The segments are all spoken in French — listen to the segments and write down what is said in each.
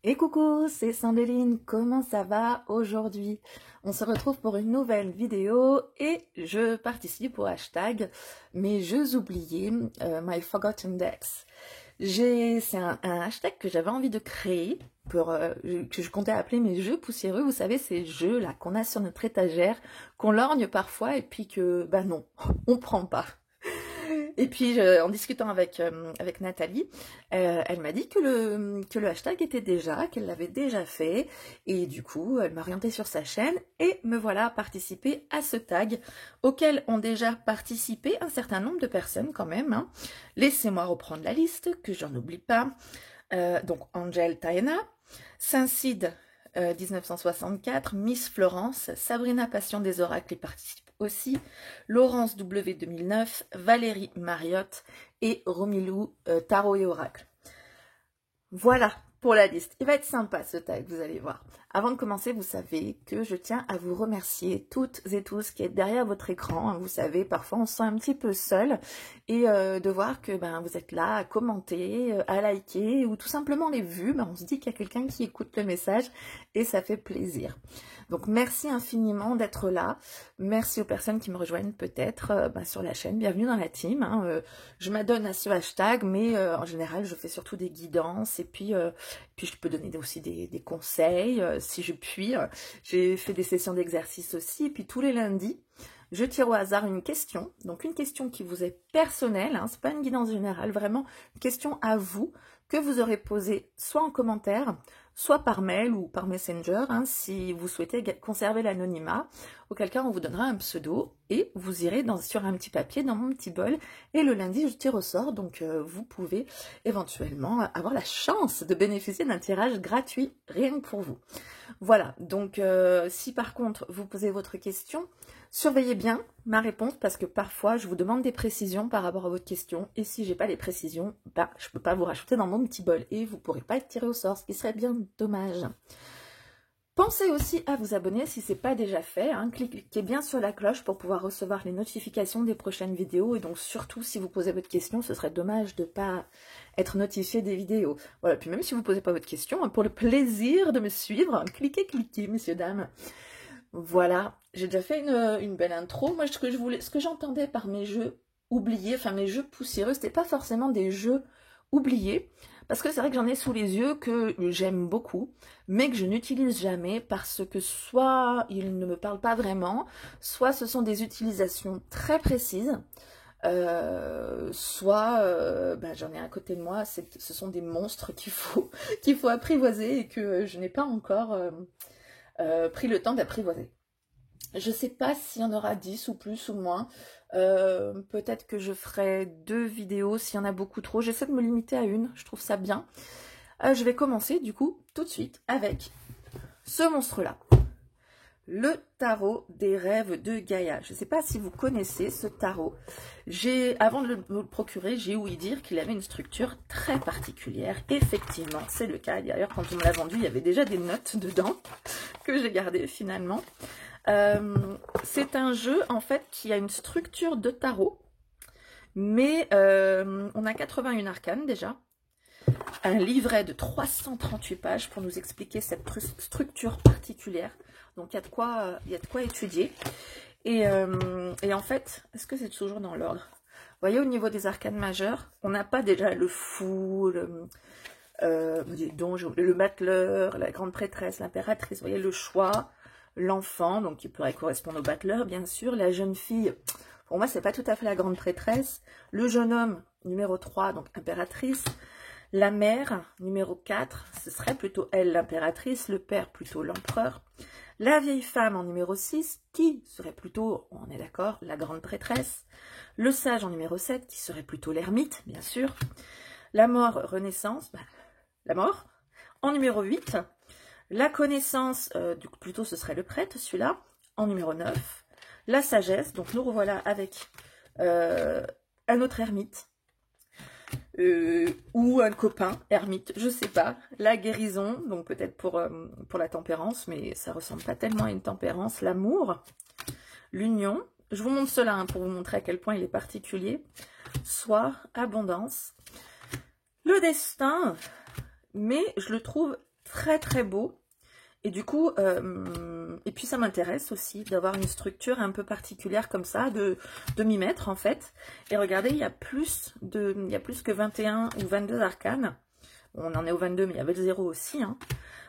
Et coucou, c'est Sandrine, comment ça va aujourd'hui? On se retrouve pour une nouvelle vidéo et je participe au hashtag mes jeux oubliés, My Forgotten Decks. C'est un hashtag que j'avais envie de créer, que je comptais appeler mes jeux poussiéreux. Vous savez, ces jeux là qu'on a sur notre étagère, qu'on lorgne parfois et puis que, bah non, on prend pas. Et puis, en discutant avec Nathalie, elle m'a dit que le hashtag était qu'elle l'avait déjà fait. Et du coup, elle m'a orientée sur sa chaîne et me voilà à participer à ce tag auquel ont déjà participé un certain nombre de personnes quand même, hein. Laissez-moi reprendre la liste, que j'en oublie pas. Donc, Angel Taena, Saint-Cid 1964, Miss Florence, Sabrina Passion des Oracles y participe aussi, Laurence W 2009, Valérie Mariotte et Romilou Tarot et Oracle. Voilà pour la liste. Il va être sympa ce tag, vous allez voir. Avant de commencer, vous savez que je tiens à vous remercier toutes et tous qui êtes derrière votre écran. Vous savez, parfois on se sent un petit peu seul et de voir que vous êtes là à commenter, à liker ou tout simplement les vues, on se dit qu'il y a quelqu'un qui écoute le message et ça fait plaisir. Donc merci infiniment d'être là. Merci aux personnes qui me rejoignent peut-être sur la chaîne. Bienvenue dans la team. Je m'adonne à ce hashtag, mais en général, je fais surtout des guidances et puis je peux donner aussi des conseils si je puis. J'ai fait des sessions d'exercice aussi. Et puis tous les lundis, je tire au hasard une question. Donc une question qui vous est personnelle, c'est pas une guidance générale, vraiment une question à vous que vous aurez posée soit en commentaire, soit par mail ou par Messenger, si vous souhaitez conserver l'anonymat, auquel cas on vous donnera un pseudo et vous irez sur un petit papier dans mon petit bol et le lundi je tire au sort, donc vous pouvez éventuellement avoir la chance de bénéficier d'un tirage gratuit rien que pour vous. Voilà, donc si par contre vous posez votre question, surveillez bien ma réponse parce que parfois je vous demande des précisions par rapport à votre question et si j'ai pas les précisions, je peux pas vous rajouter dans mon petit bol et vous pourrez pas être tiré au sort, ce qui serait bien dommage. Pensez aussi à vous abonner si ce n'est pas déjà fait, cliquez bien sur la cloche pour pouvoir recevoir les notifications des prochaines vidéos et donc surtout si vous posez votre question, ce serait dommage de ne pas être notifié des vidéos. Voilà, puis même si vous ne posez pas votre question, pour le plaisir de me suivre, cliquez, messieurs, dames. Voilà, j'ai déjà fait une belle intro. Moi, ce que j'entendais par mes jeux oubliés, enfin mes jeux poussiéreux, c'était pas forcément des jeux oubliés, parce que c'est vrai que j'en ai sous les yeux que j'aime beaucoup, mais que je n'utilise jamais parce que soit ils ne me parlent pas vraiment, soit ce sont des utilisations très précises, soit j'en ai à côté de moi, ce sont des monstres qu'il faut apprivoiser et que je n'ai pas encore pris le temps d'apprivoiser. Je ne sais pas s'il y en aura 10 ou plus ou moins. Peut-être que je ferai 2 vidéos s'il y en a beaucoup trop. J'essaie de me limiter à une, je trouve ça bien. Je vais commencer du coup tout de suite avec ce monstre-là. Le tarot des rêves de Gaïa. Je ne sais pas si vous connaissez ce tarot. Avant de me le procurer, j'ai ouï dire qu'il avait une structure très particulière. Effectivement, c'est le cas. D'ailleurs, quand on me l'a vendu, il y avait déjà des notes dedans que j'ai gardées finalement. C'est un jeu en fait qui a une structure de tarot, mais on a 81 arcanes déjà, un livret de 338 pages pour nous expliquer cette structure particulière, donc il y a de quoi étudier, et en fait, est-ce que c'est toujours dans l'ordre? Vous voyez, au niveau des arcanes majeures, on n'a pas déjà le fou, le battleur, la grande prêtresse, l'impératrice, vous voyez, le choix, l'enfant, donc qui pourrait correspondre au battleur, bien sûr, la jeune fille, pour moi, c'est pas tout à fait la grande prêtresse, le jeune homme, numéro 3, donc impératrice, la mère, numéro 4, ce serait plutôt elle, l'impératrice, le père, plutôt l'empereur, la vieille femme en numéro 6, qui serait plutôt, on est d'accord, la grande prêtresse, le sage en numéro 7, qui serait plutôt l'ermite, bien sûr, la mort, renaissance, la mort, en numéro 8, la connaissance, plutôt ce serait le prêtre, celui-là, en numéro 9. La sagesse, donc nous revoilà avec un autre ermite, ou un copain ermite, je sais pas. La guérison, donc peut-être pour la tempérance, mais ça ressemble pas tellement à une tempérance. L'amour, l'union, je vous montre cela pour vous montrer à quel point il est particulier. Soit abondance, le destin, mais je le trouve très très beau. Et du coup, et puis ça m'intéresse aussi d'avoir une structure un peu particulière comme ça, de m'y mettre en fait. Et regardez, il y a plus que 21 ou 22 arcanes. On en est au 22, mais il y avait le 0 aussi. Hein.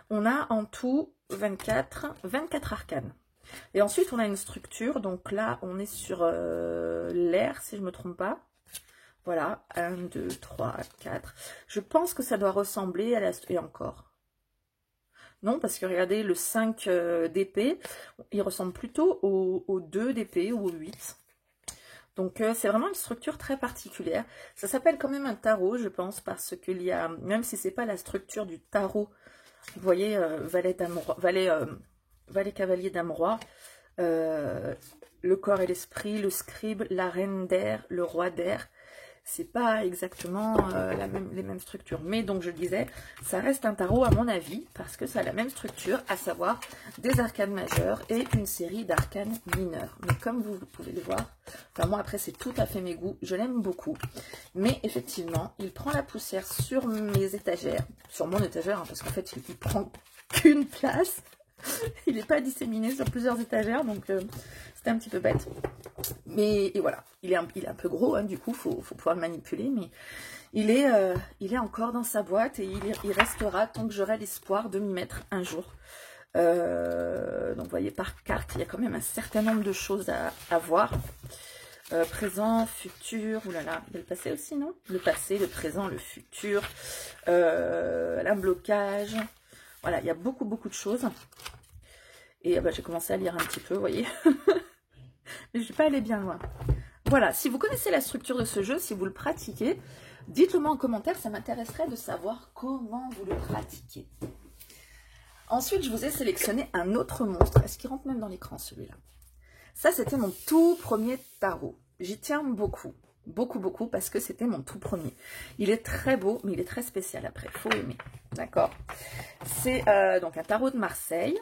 On a en tout 24 arcanes. Et ensuite, on a une structure. Donc là, on est sur l'air, si je ne me trompe pas. Voilà, 1, 2, 3, 4. Je pense que ça doit ressembler à la... Et encore. Non, parce que regardez, le 5 d'épée, il ressemble plutôt au 2 d'épée ou au 8. Donc, c'est vraiment une structure très particulière. Ça s'appelle quand même un tarot, je pense, parce qu'il y a, même si c'est pas la structure du tarot, vous voyez, valet cavalier dame roi, le corps et l'esprit, le scribe, la reine d'air, le roi d'air. C'est pas exactement les mêmes structures. Mais donc je disais, ça reste un tarot à mon avis, parce que ça a la même structure, à savoir des arcanes majeures et une série d'arcanes mineures. Mais comme vous pouvez le voir, enfin moi après c'est tout à fait mes goûts, je l'aime beaucoup. Mais effectivement, il prend la poussière sur mes étagères, sur mon étagère, hein, parce qu'en fait il prend qu'une place. Il n'est pas disséminé sur plusieurs étagères, donc c'était un petit peu bête. Mais et voilà, il est un peu gros, hein, du coup, faut pouvoir le manipuler, mais il est encore dans sa boîte et il restera tant que j'aurai l'espoir de m'y mettre un jour. Donc vous voyez, par carte, il y a quand même un certain nombre de choses à voir. Présent, futur, oulala, il y a le passé aussi, non? Le passé, le présent, le futur, un blocage. Voilà, il y a beaucoup de choses. Et j'ai commencé à lire un petit peu, vous voyez. Mais je ne vais pas aller bien loin. Voilà, si vous connaissez la structure de ce jeu, si vous le pratiquez, dites-le moi en commentaire, ça m'intéresserait de savoir comment vous le pratiquez. Ensuite, je vous ai sélectionné un autre monstre. Est-ce qu'il rentre même dans l'écran, celui-là? Ça, c'était mon tout premier tarot. J'y tiens beaucoup, parce que c'était mon tout premier. Il est très beau, mais il est très spécial après. Il faut aimer, d'accord? C'est donc un tarot de Marseille.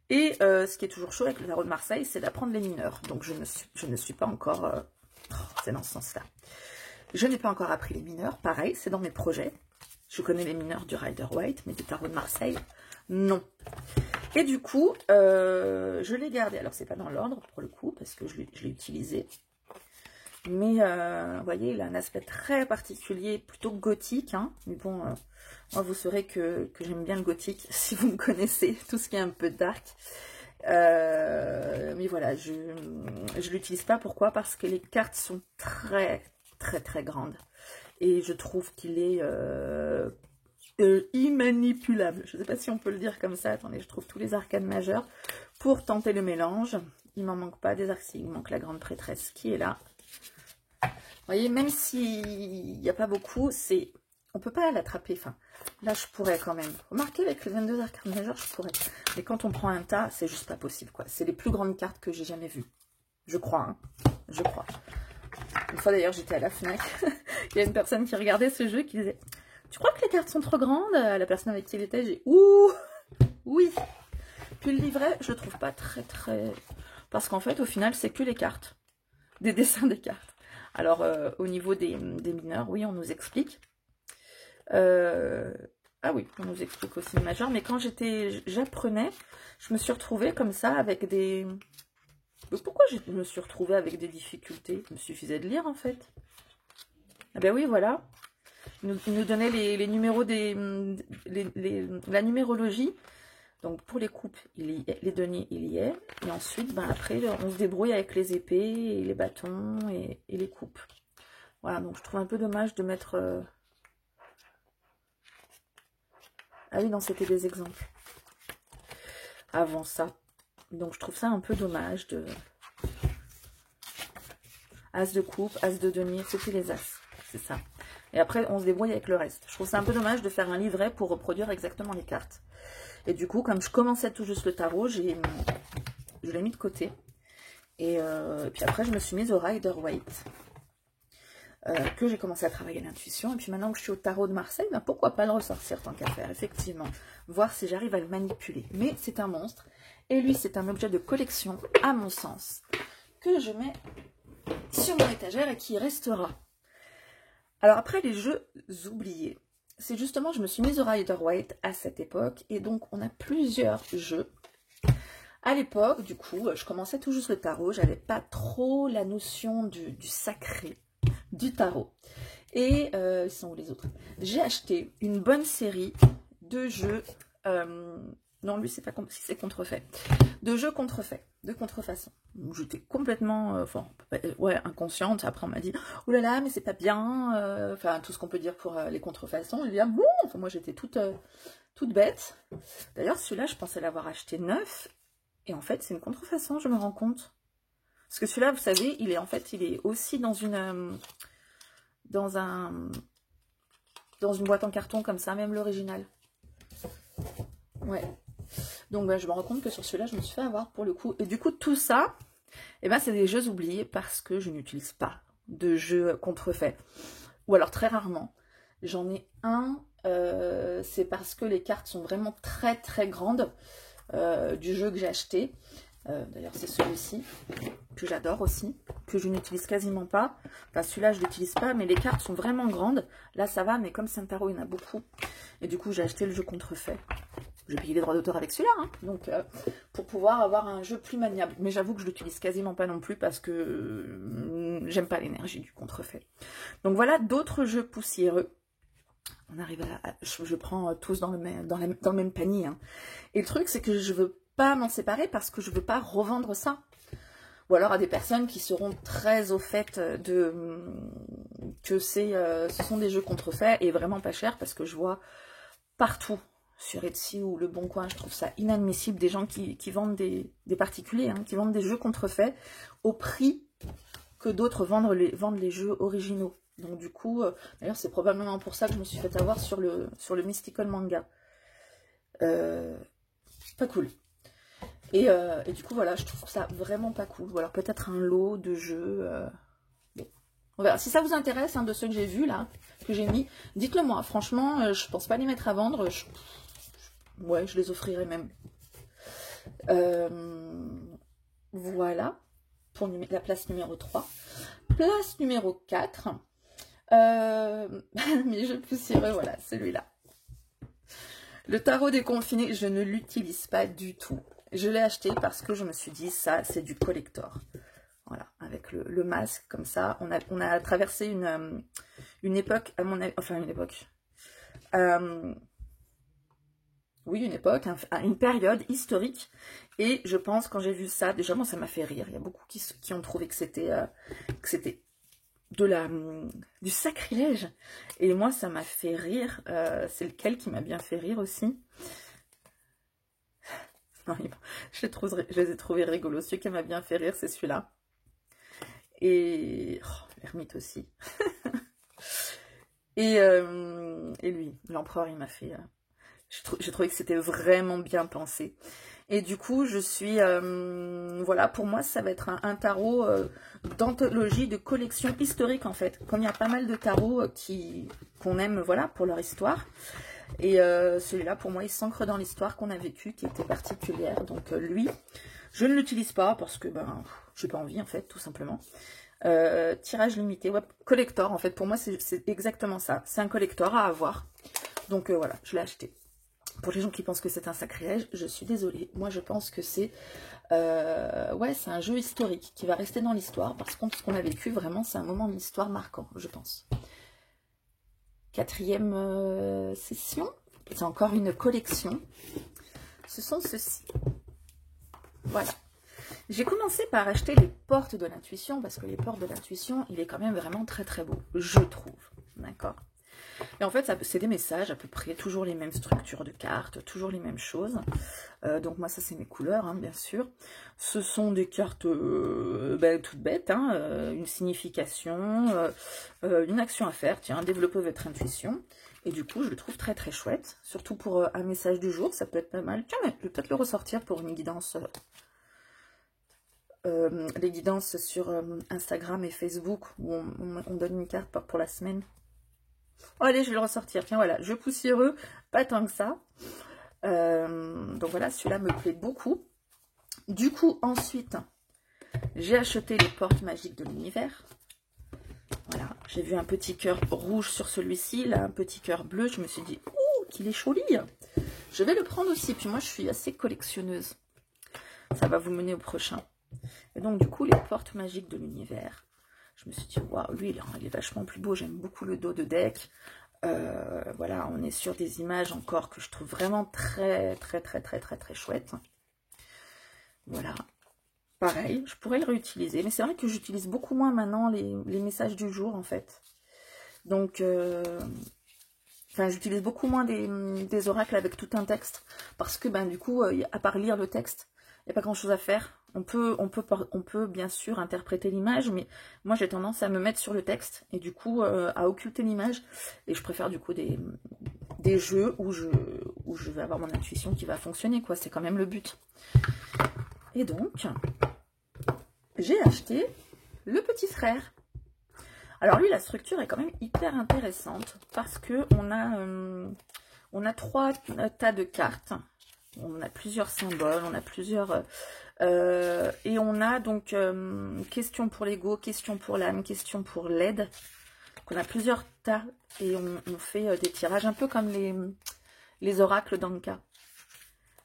Et ce qui est toujours chaud avec le tarot de Marseille, c'est d'apprendre les mineurs. Donc je ne suis pas encore... c'est dans ce sens-là. Je n'ai pas encore appris les mineurs. Pareil, c'est dans mes projets. Je connais les mineurs du Rider-Waite, mais du tarot de Marseille, non. Et du coup, je l'ai gardé. Alors, c'est pas dans l'ordre, pour le coup, parce que je l'ai utilisé. Mais, vous voyez, il a un aspect très particulier, plutôt gothique. Hein. Mais bon... moi, vous saurez que j'aime bien le gothique, si vous me connaissez, tout ce qui est un peu dark. Mais voilà, je l'utilise pas. Pourquoi? Parce que les cartes sont très grandes. Et je trouve qu'il est immanipulable. Je ne sais pas si on peut le dire comme ça. Attendez, je trouve tous les arcanes majeurs pour tenter le mélange. Il m'en manque pas des arcanes. Il manque la grande prêtresse qui est là. Vous voyez, même s'il n'y a pas beaucoup, c'est... on peut pas l'attraper, enfin, là je pourrais quand même. Remarquez, avec les 22 arcanes majeures, je pourrais. Mais quand on prend un tas, c'est juste pas possible, quoi. C'est les plus grandes cartes que j'ai jamais vues. Je crois, hein. Je crois. Une fois d'ailleurs, j'étais à la Fnac. Il y a une personne qui regardait ce jeu qui disait « Tu crois que les cartes sont trop grandes ?» La personne avec qui il était, j'ai « Ouh, oui !» Puis le livret, je le trouve pas très... Parce qu'en fait, au final, c'est que les cartes. Des dessins des cartes. Alors, au niveau des mineurs, oui, on nous explique. Ah oui, on nous explique aussi le majeur, mais quand j'apprenais, je me suis retrouvée comme ça avec des... Pourquoi je me suis retrouvée avec des difficultés? Il me suffisait de lire en fait. Ah ben oui, voilà. Il nous donnait les numéros la numérologie. Donc pour les coupes, les deniers, il y est. Et ensuite, après, on se débrouille avec les épées, et les bâtons et les coupes. Voilà, donc je trouve un peu dommage de mettre... Ah oui, non, c'était des exemples. Avant ça. Donc, je trouve ça un peu dommage de... As de coupe, as de denier, c'était les as. C'est ça. Et après, on se débrouille avec le reste. Je trouve ça un peu dommage de faire un livret pour reproduire exactement les cartes. Et du coup, comme je commençais tout juste le tarot, je l'ai mis de côté. Et puis après, je me suis mise au Rider-Waite. Que j'ai commencé à travailler l'intuition. Et puis maintenant que je suis au tarot de Marseille, pourquoi pas le ressortir tant qu'à faire, effectivement. Voir si j'arrive à le manipuler. Mais c'est un monstre. Et lui, c'est un objet de collection, à mon sens, que je mets sur mon étagère et qui restera. Alors après, les jeux oubliés. c'est justement, je me suis mise au Rider-Waite à cette époque, et donc on a plusieurs jeux. À l'époque, du coup, je commençais tout juste le tarot, j'avais pas trop la notion du sacré du tarot. Et ils sont où les autres? J'ai acheté une bonne série de jeux, non lui c'est pas si c'est contrefait, de jeux contrefaits, de contrefaçon. J'étais complètement, ouais, inconsciente. Après on m'a dit, oh là là, mais c'est pas bien, enfin tout ce qu'on peut dire pour les contrefaçons. Je dis, ah bon, enfin, moi j'étais toute bête. D'ailleurs celui-là, je pensais l'avoir acheté neuf, et en fait c'est une contrefaçon, je me rends compte. Parce que celui-là, vous savez, il est aussi dans une boîte en carton comme ça, même l'original. Ouais. Donc je me rends compte que sur celui-là, je me suis fait avoir pour le coup. Et du coup, tout ça, eh ben, c'est des jeux oubliés parce que je n'utilise pas de jeux contrefaits. Ou alors très rarement. J'en ai un, c'est parce que les cartes sont vraiment très très grandes du jeu que j'ai acheté. D'ailleurs, c'est celui-ci que j'adore aussi, que je n'utilise quasiment pas. Enfin, celui-là, je ne l'utilise pas, mais les cartes sont vraiment grandes. Là, ça va, mais comme c'est un tarot, il y en a beaucoup. Et du coup, j'ai acheté le jeu contrefait. J'ai payé les droits d'auteur avec celui-là, hein. Donc, pour pouvoir avoir un jeu plus maniable. Mais j'avoue que je l'utilise quasiment pas non plus parce que j'aime pas l'énergie du contrefait. Donc voilà, d'autres jeux poussiéreux. On arrive je prends tous dans le même panier, hein. Et le truc, c'est que je veux pas m'en séparer parce que je veux pas revendre ça. Ou alors à des personnes qui seront très au fait que ce sont des jeux contrefaits et vraiment pas chers, parce que je vois partout sur Etsy ou Le Bon Coin, je trouve ça inadmissible, des gens qui vendent des particuliers, hein, qui vendent des jeux contrefaits au prix que d'autres vendent les jeux originaux. Donc du coup, d'ailleurs c'est probablement pour ça que je me suis fait avoir sur le Mystical Manga. Pas cool. Et du coup, voilà, je trouve ça vraiment pas cool. Ou alors peut-être un lot de jeux. Bon. On verra. Si ça vous intéresse, hein, de ceux que j'ai vus là, que j'ai mis, dites-le moi. Franchement, je pense pas les mettre à vendre. Ouais, je les offrirai même. Voilà, pour la place numéro 3. Place numéro 4. Mais je poussiéreux, voilà, celui-là. Le tarot déconfiné, je ne l'utilise pas du tout. Je l'ai acheté parce que je me suis dit, ça, c'est du collector. Voilà, avec le masque, comme ça. On a traversé une époque, à mon avis, enfin une époque. Oui, une époque, une période historique. Et je pense, quand j'ai vu ça, déjà, moi, ça m'a fait rire. Il y a beaucoup qui ont trouvé que c'était du sacrilège. Et moi, ça m'a fait rire. C'est lequel qui m'a bien fait rire aussi? Non, je les ai trouvés rigolos. Celui qui m'a bien fait rire, c'est celui-là. Et l'ermite aussi. et lui, l'empereur, il m'a fait... J'ai trouvé que c'était vraiment bien pensé. Et du coup, je suis... voilà, pour moi, ça va être un tarot d'anthologie, de collection historique, en fait. Comme il y a pas mal de tarots qu'on aime, voilà, pour leur histoire. Et celui-là, pour moi, il s'ancre dans l'histoire qu'on a vécue, qui était particulière. Donc lui, je ne l'utilise pas parce que ben, j'ai pas envie, en fait, tout simplement. Tirage limité, ouais, collector, en fait, pour moi, c'est exactement ça. C'est un collector à avoir. Donc voilà, je l'ai acheté. Pour les gens qui pensent que c'est un sacrilège, je suis désolée. Moi, je pense que c'est ouais, c'est un jeu historique qui va rester dans l'histoire. Parce que ce qu'on a vécu, vraiment, c'est un moment de l'histoire marquant, je pense. 4e session. C'est encore une collection. Ce sont ceux-ci. Voilà. J'ai commencé par acheter les portes de l'intuition, parce que les portes de l'intuition, il est quand même vraiment très très beau, je trouve. D'accord? Et en fait, c'est des messages à peu près, toujours les mêmes structures de cartes, toujours les mêmes choses. Donc moi, ça c'est mes couleurs, hein, bien sûr. Ce sont des cartes toutes bêtes, hein, une signification, une action à faire, tiens, développer votre intuition. Et du coup, je le trouve très très chouette, surtout pour un message du jour, ça peut être pas mal. Tiens, mais je vais peut-être le ressortir pour une guidance, les guidances sur Instagram et Facebook, où on donne une carte pour la semaine. Oh, allez, je vais le ressortir. Tiens, voilà, jeu poussiéreux, pas tant que ça. Donc voilà, celui-là me plaît beaucoup. Du coup, ensuite, j'ai acheté les portes magiques de l'univers. Voilà, j'ai vu un petit cœur rouge sur celui-ci, là un petit cœur bleu, je me suis dit, ouh, qu'il est joli. Je vais le prendre aussi, puis moi je suis assez collectionneuse. Ça va vous mener au prochain. Et donc du coup, les portes magiques de l'univers. Je me suis dit, waouh, lui il est vachement plus beau, j'aime beaucoup le dos de deck. Voilà, on est sur des images encore que je trouve vraiment très chouettes. Voilà. Pareil, je pourrais le réutiliser, mais c'est vrai que j'utilise beaucoup moins maintenant les messages du jour, en fait. Donc, enfin, j'utilise beaucoup moins des oracles avec tout un texte, parce que, ben, du coup, à part lire le texte, il n'y a pas grand-chose à faire. On peut bien sûr interpréter l'image, mais moi, j'ai tendance à me mettre sur le texte, et du coup, à occulter l'image, et je préfère, du coup, des jeux où je vais avoir mon intuition qui va fonctionner, quoi. C'est quand même le but. Et donc, j'ai acheté le petit frère. Alors lui, la structure est quand même hyper intéressante parce que on a 3 tas de cartes. On a plusieurs symboles, on a plusieurs... et on a donc question pour l'ego, question pour l'âme, question pour l'aide. On a plusieurs tas et on fait des tirages un peu comme les oracles d'Anka.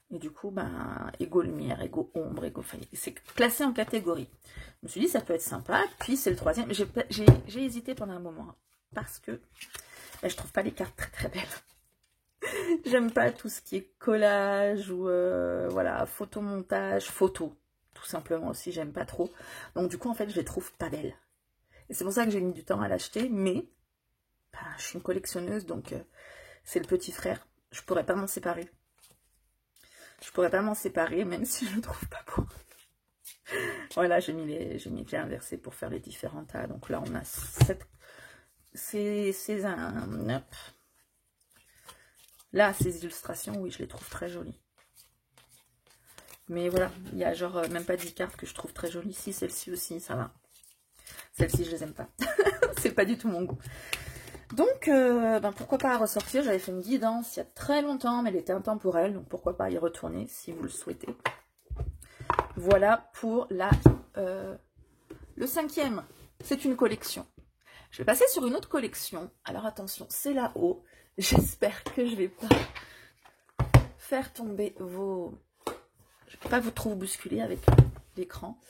Et du coup, ben, égo lumière, égo ombre, égo... Enfin, c'est classé en catégories. Je me suis dit, ça peut être sympa. Puis, c'est le 3e. J'ai hésité pendant un moment. Parce que ben, je trouve pas les cartes très belles. J'aime pas tout ce qui est collage ou, voilà, photomontage, photo. Tout simplement aussi, j'aime pas trop. Donc, du coup, en fait, je les trouve pas belles. Et c'est pour ça que j'ai mis du temps à l'acheter. Mais, ben, je suis une collectionneuse, donc c'est le petit frère. Je pourrais pas m'en séparer. Je pourrais pas m'en séparer, même si je le trouve pas beau. Voilà, j'ai mis les inversés pour faire les différents tas. Donc là, on a là, ces illustrations, oui, je les trouve très jolies. Mais voilà, il y a genre même pas 10 cartes que je trouve très jolies. Si, celle-ci aussi, ça va. Celle-ci, je les aime pas. C'est pas du tout mon goût. Donc, ben pourquoi pas ressortir. J'avais fait une guidance il y a très longtemps, mais elle était intemporelle. Donc, pourquoi pas y retourner si vous le souhaitez. Voilà pour le 5e. C'est une collection. Je vais passer sur une autre collection. Alors, attention, c'est là-haut. J'espère que je vais pas faire tomber vos... Je ne peux pas vous trop bousculer avec l'écran.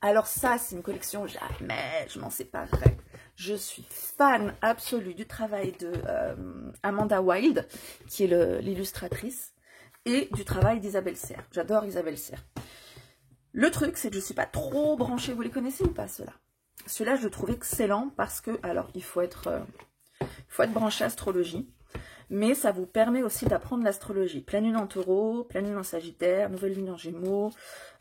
Alors ça, c'est une collection, jamais je m'en séparerai. Je suis fan absolue du travail de Amanda Wilde, qui est l'illustratrice, et du travail d'Isabelle Serre. J'adore Isabelle Serre. Le truc, c'est que je ne suis pas trop branchée. Vous les connaissez ou pas, ceux-là? Ceux-là, je le trouve excellent parce que, alors, il faut être branché astrologie. Mais ça vous permet aussi d'apprendre l'astrologie. Pleine lune en taureau, pleine lune en sagittaire, nouvelle lune en gémeaux,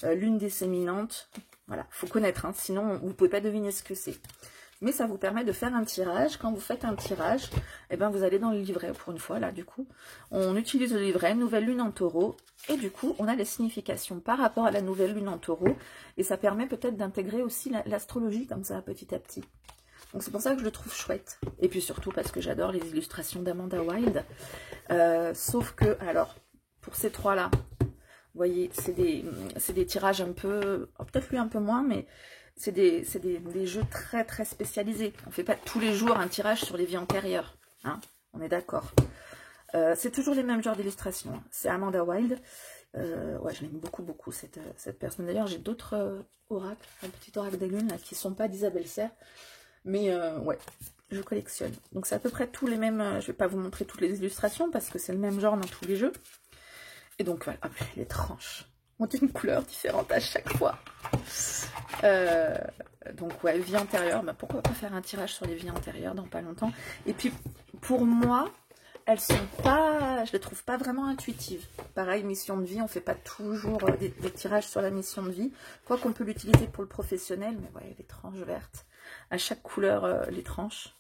lune disséminante. Voilà, il faut connaître, hein, sinon vous ne pouvez pas deviner ce que c'est. Mais ça vous permet de faire un tirage. Quand vous faites un tirage, eh ben, vous allez dans le livret, pour une fois, là, du coup. On utilise le livret, nouvelle lune en taureau. Et du coup, on a les significations par rapport à la nouvelle lune en taureau. Et ça permet peut-être d'intégrer aussi l'astrologie, comme ça, petit à petit. Donc c'est pour ça que je le trouve chouette. Et puis surtout parce que j'adore les illustrations d'Amanda Wilde. Sauf que, alors, pour ces trois-là, vous voyez, c'est des tirages un peu... Peut-être lui un peu moins, mais c'est des jeux très spécialisés. On ne fait pas tous les jours un tirage sur les vies antérieures. Hein, on est d'accord. C'est toujours les mêmes genres d'illustrations. Hein. C'est Amanda Wilde. Ouais, je l'aime beaucoup, cette personne. D'ailleurs, j'ai d'autres oracles, un petit oracle des lunes, là, qui ne sont pas d'Isabelle Serre. Mais ouais, je collectionne. Donc c'est à peu près tous les mêmes... je vais pas vous montrer toutes les illustrations parce que c'est le même genre dans tous les jeux. Et donc voilà, les tranches ont une couleur différente à chaque fois. Donc ouais, vie antérieure, bah, pourquoi pas faire un tirage sur les vies antérieures dans pas longtemps. Et puis pour moi, elles sont pas... Je les trouve pas vraiment intuitives. Pareil, mission de vie, on fait pas toujours des tirages sur la mission de vie. Quoi qu'on peut l'utiliser pour le professionnel, mais ouais, les tranches vertes. À chaque couleur, les tranches.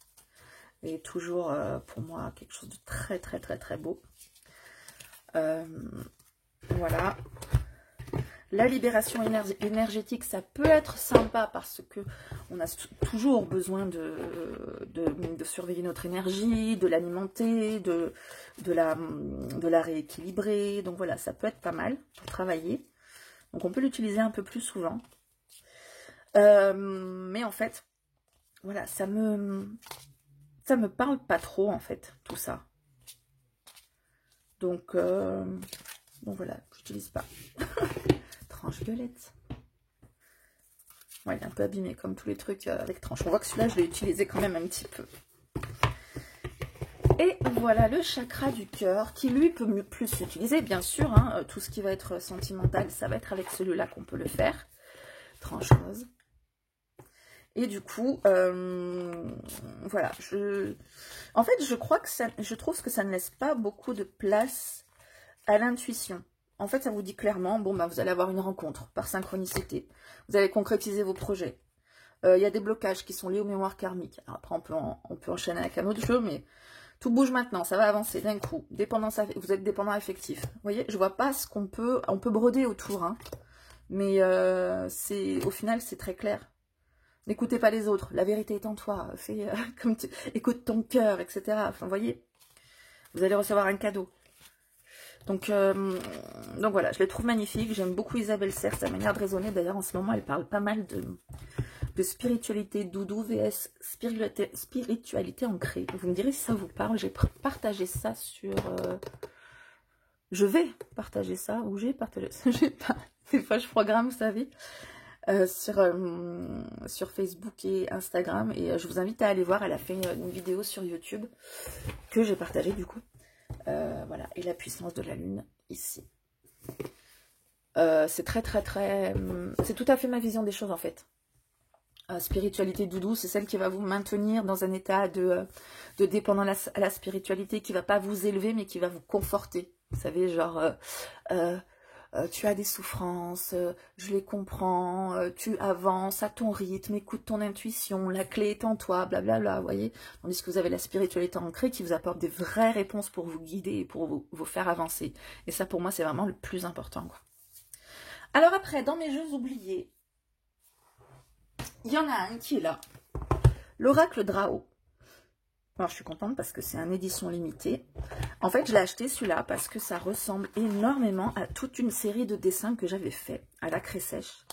Et toujours, pour moi, quelque chose de très beau. Voilà. La libération énergétique, ça peut être sympa parce que on a toujours besoin de surveiller notre énergie, de l'alimenter, de la rééquilibrer. Donc voilà, ça peut être pas mal pour travailler. Donc on peut l'utiliser un peu plus souvent. Mais en fait, voilà, ça me parle pas trop, en fait, tout ça. Donc voilà, j'utilise pas. Tranche violette. Ouais, il est un peu abîmé, comme tous les trucs avec tranche. On voit que celui-là, je l'ai utilisé quand même un petit peu. Et voilà le chakra du cœur, qui lui peut plus s'utiliser, bien sûr. Hein, tout ce qui va être sentimental, ça va être avec celui-là qu'on peut le faire. Tranche rose. Et du coup, voilà. En fait, je crois que je trouve que ça ne laisse pas beaucoup de place à l'intuition. En fait, ça vous dit clairement, bon, bah, vous allez avoir une rencontre par synchronicité. Vous allez concrétiser vos projets. Il y a des blocages qui sont liés aux mémoires karmiques. Alors après, on peut enchaîner avec un autre jeu, mais tout bouge maintenant, ça va avancer d'un coup. Vous êtes dépendant affectif. Vous voyez, je vois pas ce qu'on peut... On peut broder autour, hein, mais au final, c'est très clair. N'écoutez pas les autres, la vérité est en toi. Écoute ton cœur, etc. Enfin, vous voyez, vous allez recevoir un cadeau. Donc voilà, je les trouve magnifiques. J'aime beaucoup Isabelle Serres, sa manière de raisonner. D'ailleurs, en ce moment, elle parle pas mal de spiritualité doudou vs spiritualité ancrée. Vous me direz si ça vous parle. J'ai partagé ça sur... je vais partager ça, ou j'ai partagé ça. Des fois, je programme, vous savez, sur Facebook et Instagram. Et je vous invite à aller voir. Elle a fait une vidéo sur YouTube que j'ai partagée du coup. Voilà, et la puissance de la lune ici. C'est très c'est tout à fait ma vision des choses en fait. Spiritualité doudou, c'est celle qui va vous maintenir dans un état de dépendance à la spiritualité, qui va pas vous élever mais qui va vous conforter. Vous savez, genre tu as des souffrances, je les comprends, tu avances à ton rythme, écoute ton intuition, la clé est en toi, blablabla, vous voyez. Tandis que vous avez la spiritualité ancrée qui vous apporte des vraies réponses pour vous guider et pour vous faire avancer. Et ça, pour moi, c'est vraiment le plus important, quoi. Alors après, dans mes jeux oubliés, il y en a un qui est là. L'oracle Drao. Alors, je suis contente parce que c'est une édition limitée. En fait, je l'ai acheté celui-là parce que ça ressemble énormément à toute une série de dessins que j'avais fait à la craie sèche.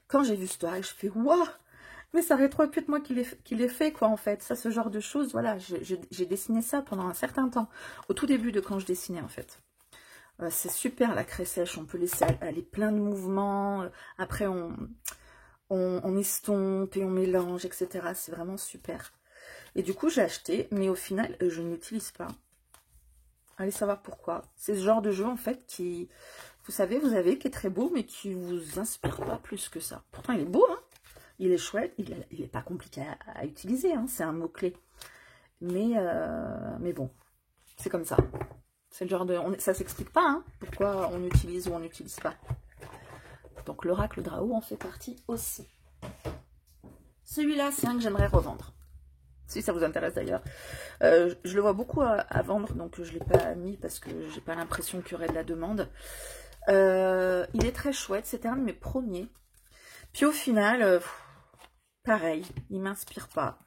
Quand j'ai vu ce toile, je fais « Waouh ! Mais ça rétroacte moi qui l'ai fait, quoi, en fait. » Ça, ce genre de choses, voilà, j'ai dessiné ça pendant un certain temps. Au tout début de quand je dessinais, en fait. C'est super, la craie sèche. On peut laisser aller plein de mouvements. Après, on estompe et on mélange, etc. C'est vraiment super. Et du coup, j'ai acheté, mais au final, je ne l'utilise pas. Allez savoir pourquoi. C'est ce genre de jeu, en fait, qui, vous savez, qui est très beau, mais qui vous inspire pas plus que ça. Pourtant, il est beau, hein. Il est chouette, il est pas compliqué à utiliser, hein. C'est un mot-clé. Mais bon, c'est comme ça. C'est le genre de... ça s'explique pas, hein, pourquoi on utilise ou on n'utilise pas. Donc, l'oracle Drao en fait partie aussi. Celui-là, c'est un que j'aimerais revendre. Si ça vous intéresse d'ailleurs. Je le vois beaucoup à vendre, donc je ne l'ai pas mis parce que j'ai pas l'impression qu'il y aurait de la demande. Il est très chouette, c'était un de mes premiers. Puis au final, pareil, il ne m'inspire pas.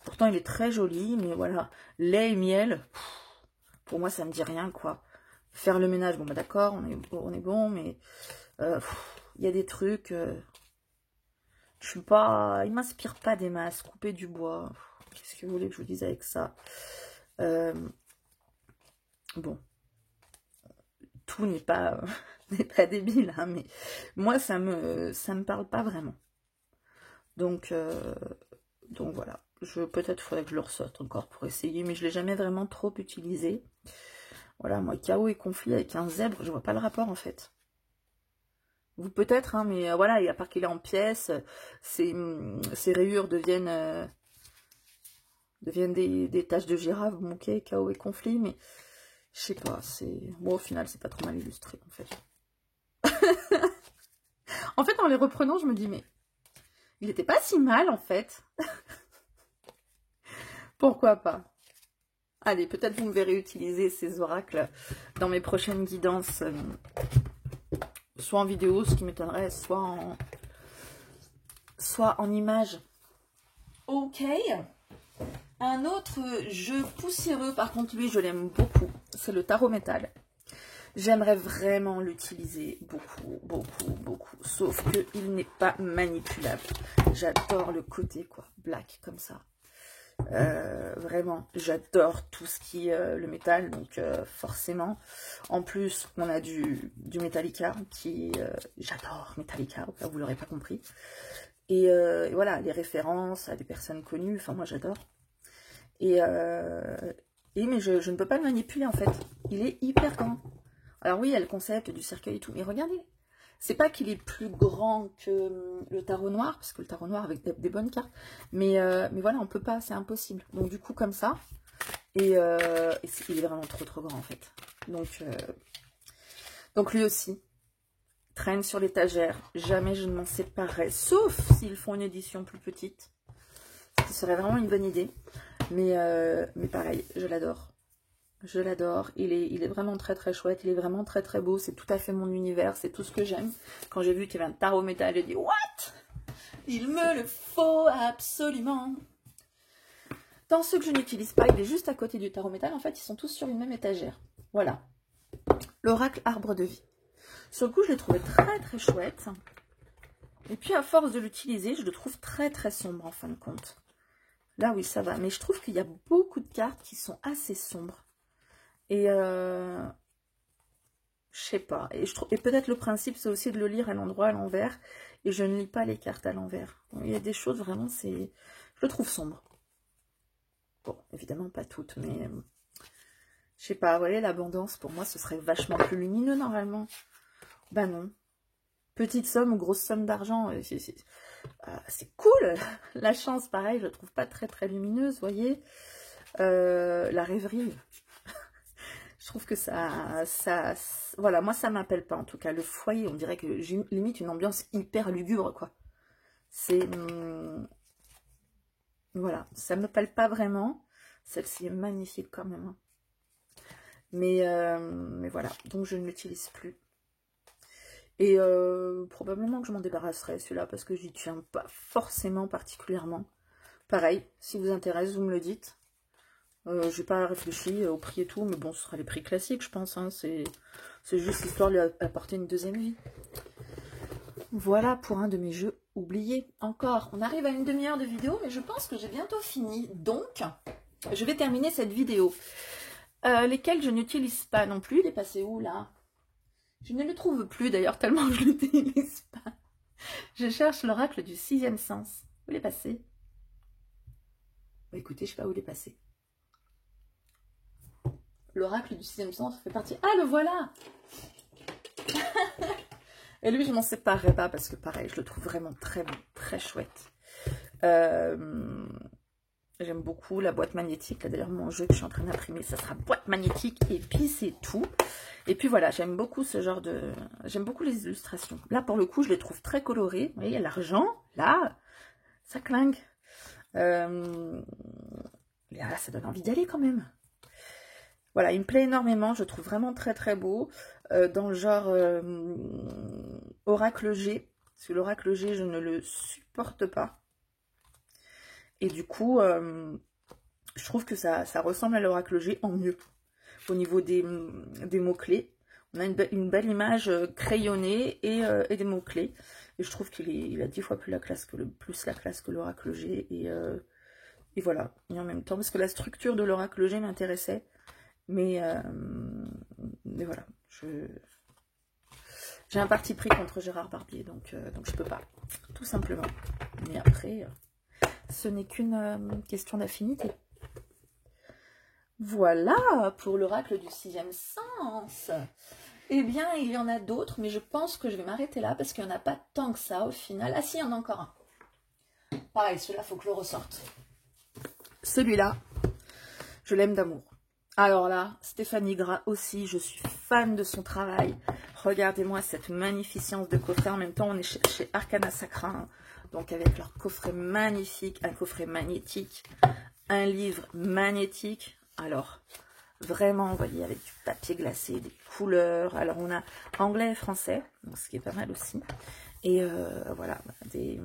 Pourtant, il est très joli, mais voilà, lait et miel, pour moi, ça ne me dit rien, quoi. Faire le ménage, bon, bah d'accord, on est bon, mais il y a des trucs, je suis pas, il m'inspire pas des masses, couper du bois. Qu'est-ce que vous voulez que je vous dise avec ça? Bon, tout n'est pas, débile, hein, mais moi, ça me parle pas vraiment. Donc voilà. Peut-être faudrait que je le ressorte encore pour essayer, mais je l'ai jamais vraiment trop utilisé. Voilà, moi, chaos et conflit avec un zèbre, je vois pas le rapport, en fait. Vous peut-être, hein, mais voilà, et à part qu'il est en pièces, ces rayures deviennent des taches de girafe, bon, ok, chaos et conflit, mais je sais pas, bon, au final, c'est pas trop mal illustré, en fait. En fait, en les reprenant, je me dis, mais il était pas si mal, en fait. Pourquoi pas? Allez, peut-être vous me verrez utiliser ces oracles dans mes prochaines guidances, soit en vidéo, ce qui m'étonnerait, soit en image. Ok. Un autre jeu poussiéreux, par contre, lui, je l'aime beaucoup. C'est le tarot métal. J'aimerais vraiment l'utiliser beaucoup. Sauf qu'il n'est pas manipulable. J'adore le côté, quoi, black, comme ça. Vraiment, j'adore tout ce qui est le métal, donc forcément. En plus, on a du Metallica, qui j'adore Metallica, au cas où vous l'aurez pas compris. Et voilà, les références à des personnes connues, enfin moi j'adore. Mais je ne peux pas le manipuler en fait, il est hyper grand. Alors oui, il y a le concept du cercueil et tout, mais regardez, c'est pas qu'il est plus grand que le tarot noir, parce que le tarot noir avec des bonnes cartes, mais voilà, on peut pas, c'est impossible. Donc du coup, comme ça, il est vraiment trop grand en fait. Donc lui aussi, traîne sur l'étagère, jamais je ne m'en séparerai, sauf s'ils font une édition plus petite, ce qui serait vraiment une bonne idée. Mais pareil, je l'adore. Je l'adore, il est vraiment très chouette, il est vraiment très beau, c'est tout à fait mon univers, c'est tout ce que j'aime. Quand j'ai vu qu'il y avait un tarot métal, j'ai dit « What? Il me le faut absolument !» Dans ceux que je n'utilise pas, il est juste à côté du tarot métal, en fait, ils sont tous sur une même étagère. Voilà. L'oracle arbre de vie. Sur le coup, je l'ai trouvé très chouette. Et puis, à force de l'utiliser, je le trouve très sombre, en fin de compte. Là, oui, ça va. Mais je trouve qu'il y a beaucoup de cartes qui sont assez sombres. Et je sais pas. Et peut-être le principe, c'est aussi de le lire à l'endroit, à l'envers. Et je ne lis pas les cartes à l'envers. Il y a des choses, vraiment, je le trouve sombre. Bon, évidemment, pas toutes, mais je sais pas. Vous voyez, l'abondance, pour moi, ce serait vachement plus lumineux, normalement. Ben non. Petite somme ou grosse somme d'argent, c'est cool. La chance, pareil, je la trouve pas très lumineuse, vous voyez. La rêverie. Je trouve que voilà, moi ça m'appelle pas en tout cas. Le foyer, on dirait que j'ai limite une ambiance hyper lugubre, quoi. C'est voilà, ça me plaît pas vraiment. Celle-ci est magnifique quand même, hein. Mais voilà, donc je ne l'utilise plus. Et probablement que je m'en débarrasserai celui-là parce que j'y tiens pas forcément particulièrement. Pareil, si vous intéresse, vous me le dites. J'ai pas réfléchi au prix et tout, mais bon, ce sera les prix classiques, je pense. Hein. C'est juste histoire de lui apporter une deuxième vie. Voilà pour un de mes jeux oubliés. Encore, on arrive à une demi-heure de vidéo, mais je pense que j'ai bientôt fini. Donc, je vais terminer cette vidéo. Lesquels je n'utilise pas non plus. Il est passé où, là? Je ne le trouve plus, d'ailleurs, tellement je ne l'utilise pas. Je cherche l'oracle du 6e sens. Où il est passé? Bah, écoutez, je sais pas où il est passé. L'oracle du 6e sens fait partie... Ah, le voilà. Et lui, je m'en séparerai pas parce que pareil, je le trouve vraiment très bon, très chouette. J'aime beaucoup la boîte magnétique. Là, d'ailleurs, mon jeu que je suis en train d'imprimer, ça sera boîte magnétique et puis c'est tout. Et puis voilà, j'aime beaucoup ce genre de... J'aime beaucoup les illustrations. Là, pour le coup, je les trouve très colorées. Vous voyez, il y a l'argent. Là, ça clingue. Là, ça donne envie d'y aller quand même. Voilà, il me plaît énormément, je trouve vraiment très beau, dans le genre Oracle G, parce que l'Oracle G, je ne le supporte pas. Et du coup, je trouve que ça ressemble à l'Oracle G en mieux, au niveau des mots-clés. On a une belle image crayonnée et des mots-clés. Et je trouve qu'il a 10 fois plus la classe que l'Oracle G. Et voilà, et en même temps, parce que la structure de l'Oracle G m'intéressait. Mais voilà, j'ai un parti pris contre Gérard Barbier, donc je peux pas, tout simplement. Mais après, ce n'est qu'une question d'affinité. Voilà pour l'oracle du 6e sens. Eh bien, il y en a d'autres, mais je pense que je vais m'arrêter là, parce qu'il n'y en a pas tant que ça au final. Ah si, il y en a encore un. Pareil, celui-là, il faut que je le ressorte. Celui-là, je l'aime d'amour. Alors là, Stéphanie Gras aussi, je suis fan de son travail. Regardez-moi cette magnificence de coffret. En même temps, on est chez Arcana Sacra, hein. Donc avec leur coffret magnifique, un coffret magnétique, un livre magnétique. Alors, vraiment, vous voyez, avec du papier glacé, des couleurs. Alors, on a anglais et français, donc ce qui est pas mal aussi. Et voilà, des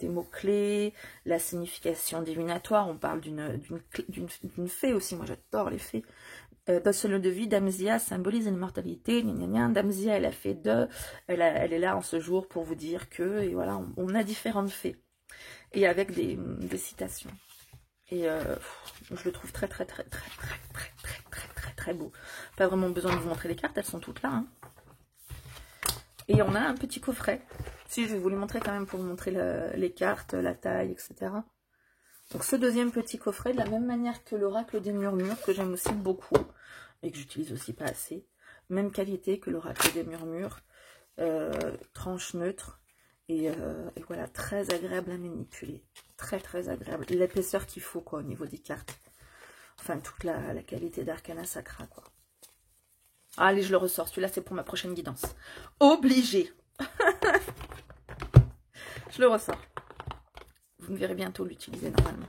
mots-clés, la signification divinatoire. On parle d'une fée aussi. Moi, j'adore les fées. Dans ce lot de vie, Damsia symbolise l'immortalité. Damsia est la fée de. Elle est là en ce jour pour vous dire que. Et voilà, on a différentes fées. Et avec des citations. Et je le trouve très beau. Pas vraiment besoin de vous montrer les cartes, elles sont toutes là. Hein. Et on a un petit coffret. Si, je vais vous les montrer quand même pour vous montrer les cartes, la taille, etc. Donc ce deuxième petit coffret, de la même manière que l'oracle des murmures, que j'aime aussi beaucoup, et que j'utilise aussi pas assez. Même qualité que l'oracle des murmures, tranche neutre, et voilà, très agréable à manipuler. Très agréable. L'épaisseur qu'il faut, quoi, au niveau des cartes. Enfin, toute la qualité d'Arcana Sacra, quoi. Allez, je le ressors. Celui-là, c'est pour ma prochaine guidance. Obligé. Je le ressors. Vous me verrez bientôt l'utiliser normalement.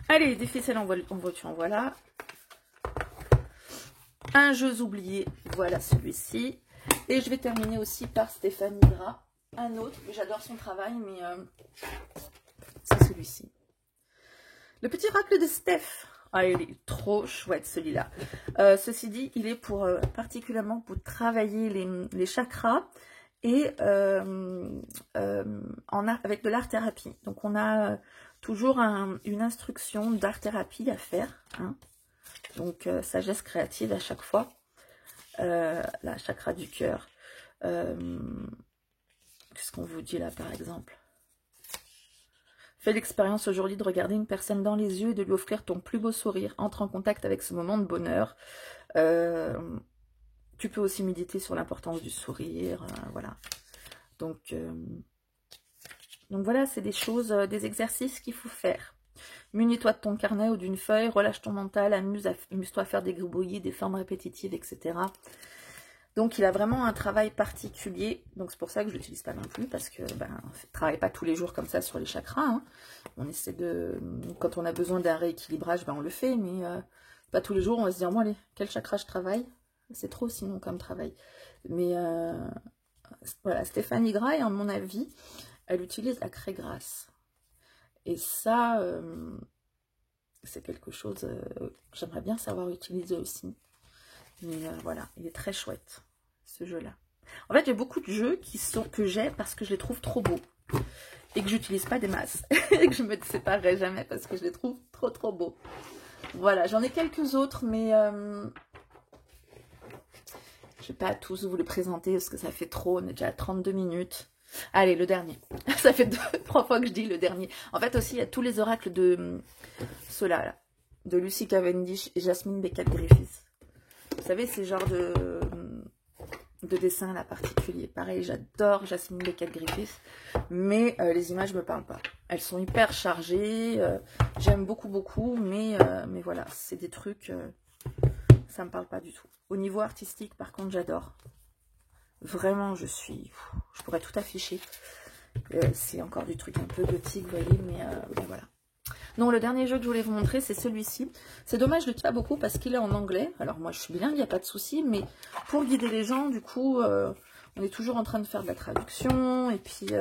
Allez, des ficelles en voiture, en voilà. Un jeu oublié, voilà celui-ci. Et je vais terminer aussi par Stéphanie Gras. Un autre, j'adore son travail, mais c'est celui-ci. Le petit oracle de Steph. Ah, il est trop chouette celui-là. Ceci dit, il est pour particulièrement pour travailler les chakras et avec de l'art-thérapie. Donc on a toujours une instruction d'art-thérapie à faire. Hein. Donc sagesse créative à chaque fois. La chakra du cœur. Qu'est-ce qu'on vous dit là par exemple? Fais l'expérience aujourd'hui de regarder une personne dans les yeux et de lui offrir ton plus beau sourire. Entre en contact avec ce moment de bonheur. Tu peux aussi méditer sur l'importance du sourire. Voilà. Donc voilà, c'est des choses, des exercices qu'il faut faire. Munis-toi de ton carnet ou d'une feuille, relâche ton mental, amuse-toi à faire des gribouillis, des formes répétitives, etc. Donc il a vraiment un travail particulier, donc c'est pour ça que je ne l'utilise pas non plus, parce que on ne travaille pas tous les jours comme ça sur les chakras. Hein. On essaie de, quand on a besoin d'un rééquilibrage, on le fait, mais pas tous les jours on va se dire, bon allez, quel chakra je travaille? C'est trop sinon comme travail. Mais voilà, Stéphanie Gras, à mon avis, elle utilise la craie grasse. Et ça, c'est quelque chose que j'aimerais bien savoir utiliser aussi. Mais voilà, il est très chouette, ce jeu-là. En fait, j'ai beaucoup de jeux que j'ai parce que je les trouve trop beaux. Et que j'utilise pas des masses. Et que je me séparerai jamais parce que je les trouve trop beaux. Voilà, j'en ai quelques autres, mais je vais pas tous vous les présenter parce que ça fait trop. On est déjà à 32 minutes. Allez, le dernier. Ça fait 3 fois que je dis le dernier. En fait, aussi, il y a tous les oracles de ceux-là, là, de Lucy Cavendish et Jasmine Beckett-Griffiths. Vous savez, ces genres de dessins là particuliers. Pareil, j'adore Jasmine Beckett-Griffiths, mais les images me parlent pas. Elles sont hyper chargées, j'aime beaucoup, mais voilà, c'est des trucs, ça me parle pas du tout. Au niveau artistique, par contre, j'adore. Vraiment, je pourrais tout afficher. C'est encore du truc un peu gothique, vous voyez, mais voilà. Non, le dernier jeu que je voulais vous montrer, c'est celui-ci. C'est dommage, je ne le dis pas beaucoup parce qu'il est en anglais. Alors moi, je suis bilingue, il n'y a pas de souci. Mais pour guider les gens, du coup, on est toujours en train de faire de la traduction. Et puis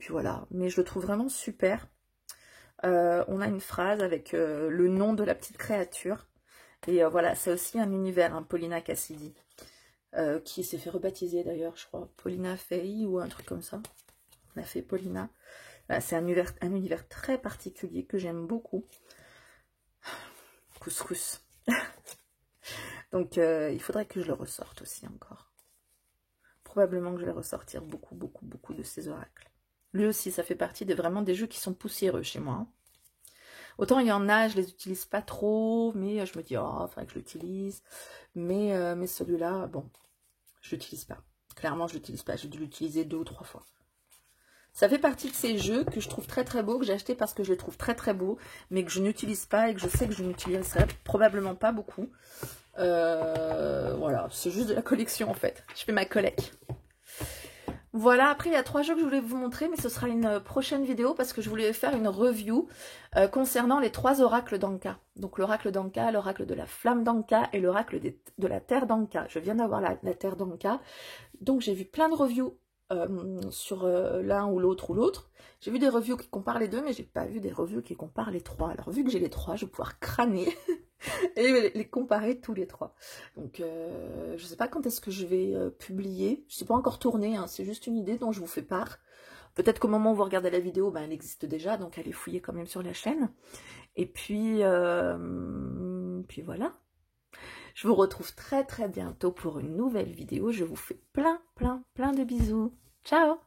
voilà. Mais je le trouve vraiment super. On a une phrase avec le nom de la petite créature. Et voilà, c'est aussi un univers, hein, Paulina Cassidy. Qui s'est fait rebaptiser d'ailleurs, je crois. Paulina Ferry ou un truc comme ça. On a fait Paulina. C'est un univers très particulier que j'aime beaucoup. Couscous. Donc, il faudrait que je le ressorte aussi encore. Probablement que je vais ressortir beaucoup de ces oracles. Lui aussi, ça fait partie vraiment des jeux qui sont poussiéreux chez moi. Hein. Autant il y en a, je les utilise pas trop, mais je me dis, oh, il faudrait que je l'utilise. Mais celui-là, bon, je l'utilise pas. Clairement, je l'utilise pas. J'ai dû l'utiliser 2 ou 3 fois. Ça fait partie de ces jeux que je trouve très beaux, que j'ai acheté parce que je les trouve très beaux, mais que je n'utilise pas et que je sais que je n'utiliserai probablement pas beaucoup. Voilà, c'est juste de la collection en fait. Je fais ma collecte. Voilà, après il y a 3 jeux que je voulais vous montrer, mais ce sera une prochaine vidéo parce que je voulais faire une review concernant les 3 oracles d'Anka. Donc l'oracle d'Anka, l'oracle de la flamme d'Anka et l'oracle de la terre d'Anka. Je viens d'avoir la terre d'Anka, donc j'ai vu plein de reviews sur l'un ou l'autre. J'ai vu des reviews qui comparent les deux, mais j'ai pas vu des reviews qui comparent les 3. Alors vu que j'ai les 3, je vais pouvoir crâner et les comparer tous les 3. Donc je sais pas quand est-ce que je vais publier. Je sais pas encore tourné, hein, c'est juste une idée dont je vous fais part. Peut-être qu'au moment où vous regardez la vidéo, ben, elle existe déjà, donc allez fouiller quand même sur la chaîne. Et puis voilà. Je vous retrouve très très bientôt pour une nouvelle vidéo. Je vous fais plein de bisous. Ciao!